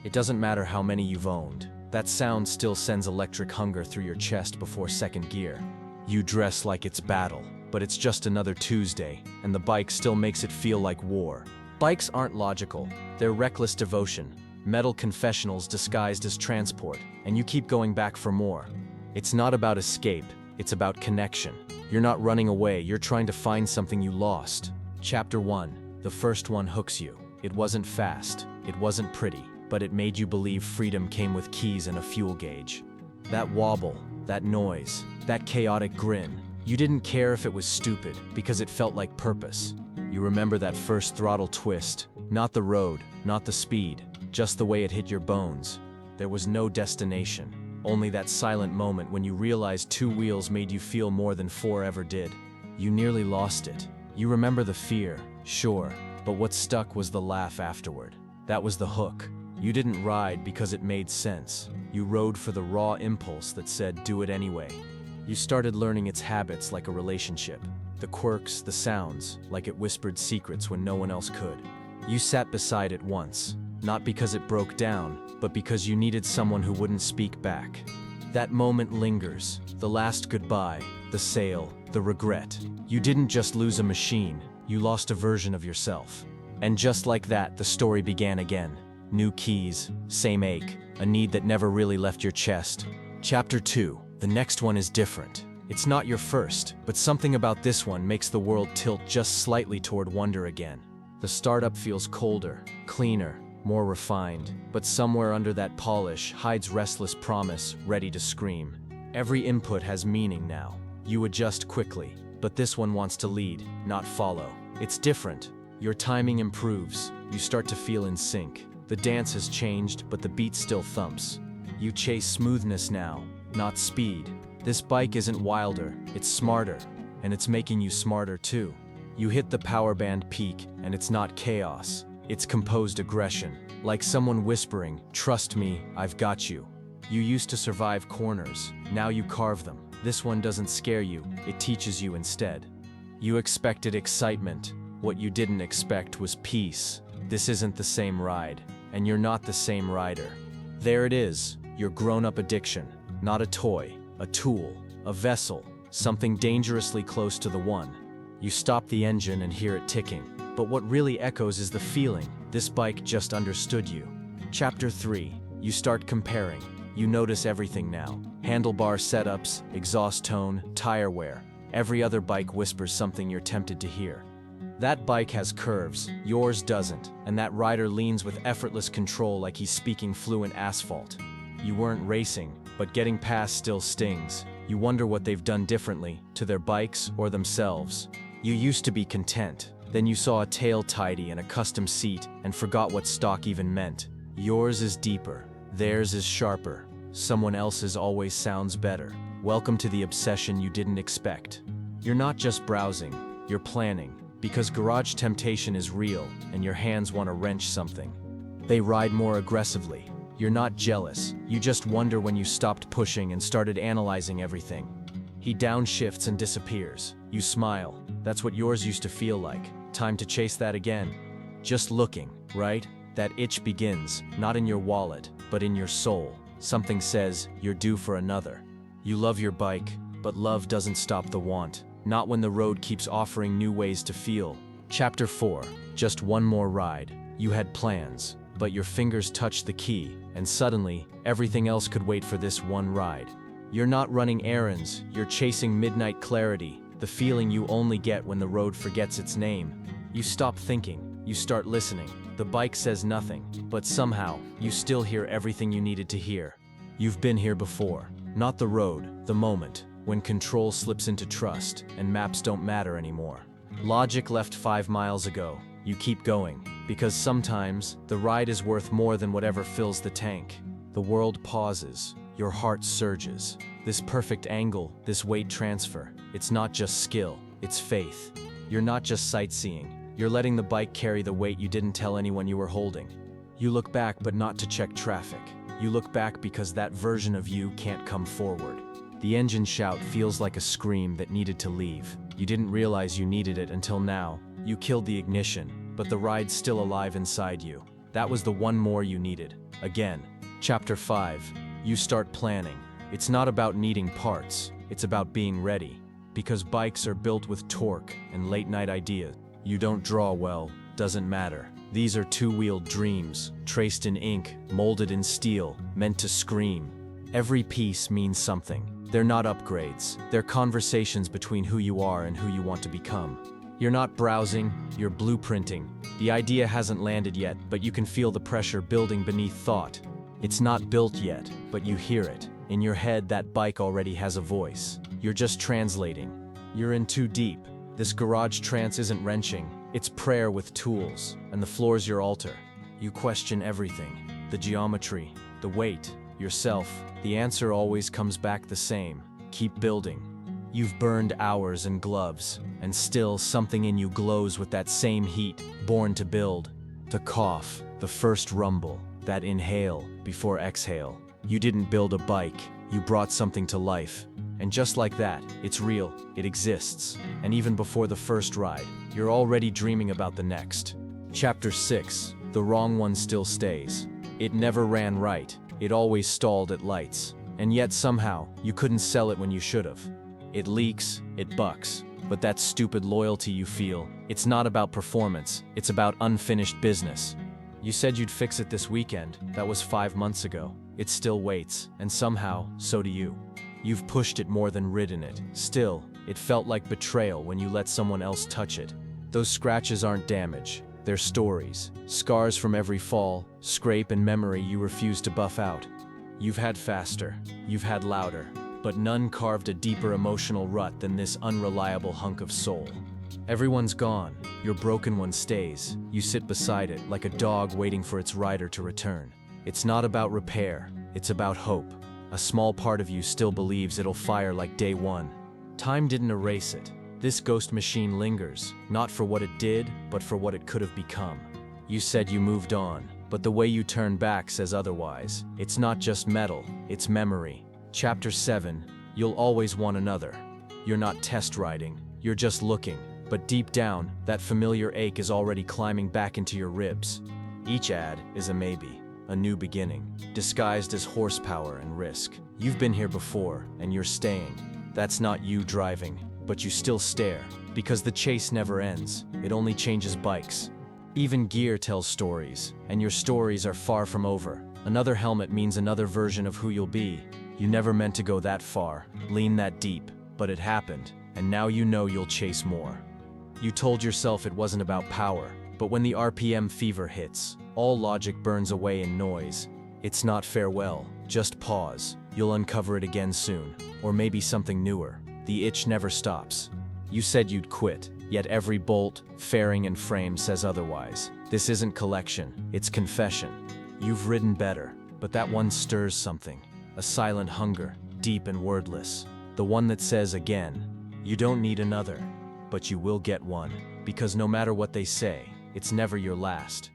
It doesn't matter how many you've owned. That sound still sends electric hunger through your chest before second gear. You dress like it's battle, but it's just another Tuesday, and the bike still makes it feel like war. Bikes aren't logical. They're reckless devotion, metal confessionals disguised as transport, and you keep going back for more. It's not about escape, it's about connection. You're not running away, you're trying to find something you lost. Chapter 1. The first one hooks you. It wasn't fast, it wasn't pretty, but it made you believe freedom came with keys and a fuel gauge. That wobble, that noise, that chaotic grin. You didn't care if it was stupid, because it felt like purpose. You remember that first throttle twist, not the road, not the speed, just the way it hit your bones. There was no destination, only that silent moment when you realized 2 wheels made you feel more than 4 ever did. You nearly lost it. You remember the fear, sure, but what stuck was the laugh afterward. That was the hook. You didn't ride because it made sense. You rode for the raw impulse that said, do it anyway. You started learning its habits like a relationship. The quirks, the sounds, like it whispered secrets when no one else could. You sat beside it once, not because it broke down, but because you needed someone who wouldn't speak back. That moment lingers, the last goodbye, the sale, the regret. You didn't just lose a machine, you lost a version of yourself. And just like that, the story began again. New keys, same ache, a need that never really left your chest. Chapter 2. The next one is different. It's not your first, but something about this one makes the world tilt just slightly toward wonder again. The startup feels colder, cleaner, more refined, but somewhere under that polish hides restless promise, ready to scream. Every input has meaning now. You adjust quickly, but this one wants to lead, not follow. It's different. Your timing improves. You start to feel in sync. The dance has changed, but the beat still thumps. You chase smoothness now, not speed. This bike isn't wilder, it's smarter, and it's making you smarter too. You hit the power band peak, and it's not chaos. It's composed aggression, like someone whispering, trust me, I've got you. You used to survive corners, now you carve them. This one doesn't scare you, it teaches you instead. You expected excitement. What you didn't expect was peace. This isn't the same ride, and you're not the same rider. There it is, your grown-up addiction, not a toy, a tool, a vessel, something dangerously close to the one. You stop the engine and hear it ticking, but what really echoes is the feeling, this bike just understood you. Chapter 3. You start comparing. You notice everything now. Handlebar setups, exhaust tone, tire wear. Every other bike whispers something you're tempted to hear. That bike has curves, yours doesn't, and that rider leans with effortless control like he's speaking fluent asphalt. You weren't racing, but getting past still stings. You wonder what they've done differently, to their bikes or themselves. You used to be content. Then you saw a tail tidy and a custom seat and forgot what stock even meant. Yours is deeper. Theirs is sharper. Someone else's always sounds better. Welcome to the obsession you didn't expect. You're not just browsing, you're planning. Because garage temptation is real, and your hands want to wrench something. They ride more aggressively. You're not jealous, you just wonder when you stopped pushing and started analyzing everything. He downshifts and disappears. You smile. That's what yours used to feel like. Time to chase that again. Just looking, right? That itch begins, not in your wallet, but in your soul. Something says, you're due for another. You love your bike, but love doesn't stop the want. Not when the road keeps offering new ways to feel. Chapter 4. Just one more ride. You had plans, but your fingers touched the key, and suddenly, everything else could wait for this one ride. You're not running errands, you're chasing midnight clarity, the feeling you only get when the road forgets its name. You stop thinking, you start listening. The bike says nothing, but somehow, you still hear everything you needed to hear. You've been here before. Not the road, the moment. When control slips into trust, and maps don't matter anymore. Logic left 5 miles ago. You keep going, because sometimes, the ride is worth more than whatever fills the tank. The world pauses, your heart surges. This perfect angle, this weight transfer, it's not just skill, it's faith. You're not just sightseeing, you're letting the bike carry the weight you didn't tell anyone you were holding. You look back but not to check traffic. You look back because that version of you can't come forward. The engine shout feels like a scream that needed to leave. You didn't realize you needed it until now. You killed the ignition, but the ride's still alive inside you. That was the one more you needed. Again. Chapter 5. You start planning. It's not about needing parts, it's about being ready. Because bikes are built with torque and late-night ideas. You don't draw well, doesn't matter. These are two-wheeled dreams, traced in ink, molded in steel, meant to scream. Every piece means something. They're not upgrades, they're conversations between who you are and who you want to become. You're not browsing, you're blueprinting. The idea hasn't landed yet, but you can feel the pressure building beneath thought. It's not built yet, but you hear it. In your head, that bike already has a voice. You're just translating. You're in too deep. This garage trance isn't wrenching, it's prayer with tools, and the floor's your altar. You question everything. The geometry, the weight, yourself. The answer always comes back the same. Keep building. You've burned hours and gloves, and still something in you glows with that same heat, born to build. The cough, the first rumble, that inhale before exhale. You didn't build a bike, you brought something to life. And just like that, it's real, it exists. And even before the first ride, you're already dreaming about the next. Chapter 6. The wrong one still stays. It never ran right, it always stalled at lights. And yet somehow, you couldn't sell it when you should've. It leaks, it bucks. But that stupid loyalty you feel, it's not about performance, it's about unfinished business. You said you'd fix it this weekend, that was 5 months ago. It still waits, and somehow, so do you. You've pushed it more than ridden it. Still, it felt like betrayal when you let someone else touch it. Those scratches aren't damage, they're stories. Scars from every fall, scrape and memory you refuse to buff out. You've had faster, you've had louder, but none carved a deeper emotional rut than this unreliable hunk of soul. Everyone's gone, your broken one stays. You sit beside it like a dog waiting for its rider to return. It's not about repair, it's about hope. A small part of you still believes it'll fire like day one. Time didn't erase it. This ghost machine lingers, not for what it did, but for what it could have become. You said you moved on, but the way you turn back says otherwise. It's not just metal, it's memory. Chapter 7. You'll always want another. You're not test riding, you're just looking. But deep down, that familiar ache is already climbing back into your ribs. Each ad is a maybe. A new beginning, disguised as horsepower and risk. You've been here before, and you're staying. That's not you driving, but you still stare, because the chase never ends, it only changes bikes. Even gear tells stories, and your stories are far from over. Another helmet means another version of who you'll be. You never meant to go that far, lean that deep, but it happened, and now you know you'll chase more. You told yourself it wasn't about power, but when the RPM fever hits, all logic burns away in noise. It's not farewell, just pause. You'll uncover it again soon, or maybe something newer. The itch never stops. You said you'd quit, yet every bolt, fairing and frame says otherwise. This isn't collection, it's confession. You've ridden better, but that one stirs something. A silent hunger, deep and wordless. The one that says again, you don't need another, but you will get one. Because no matter what they say, it's never your last.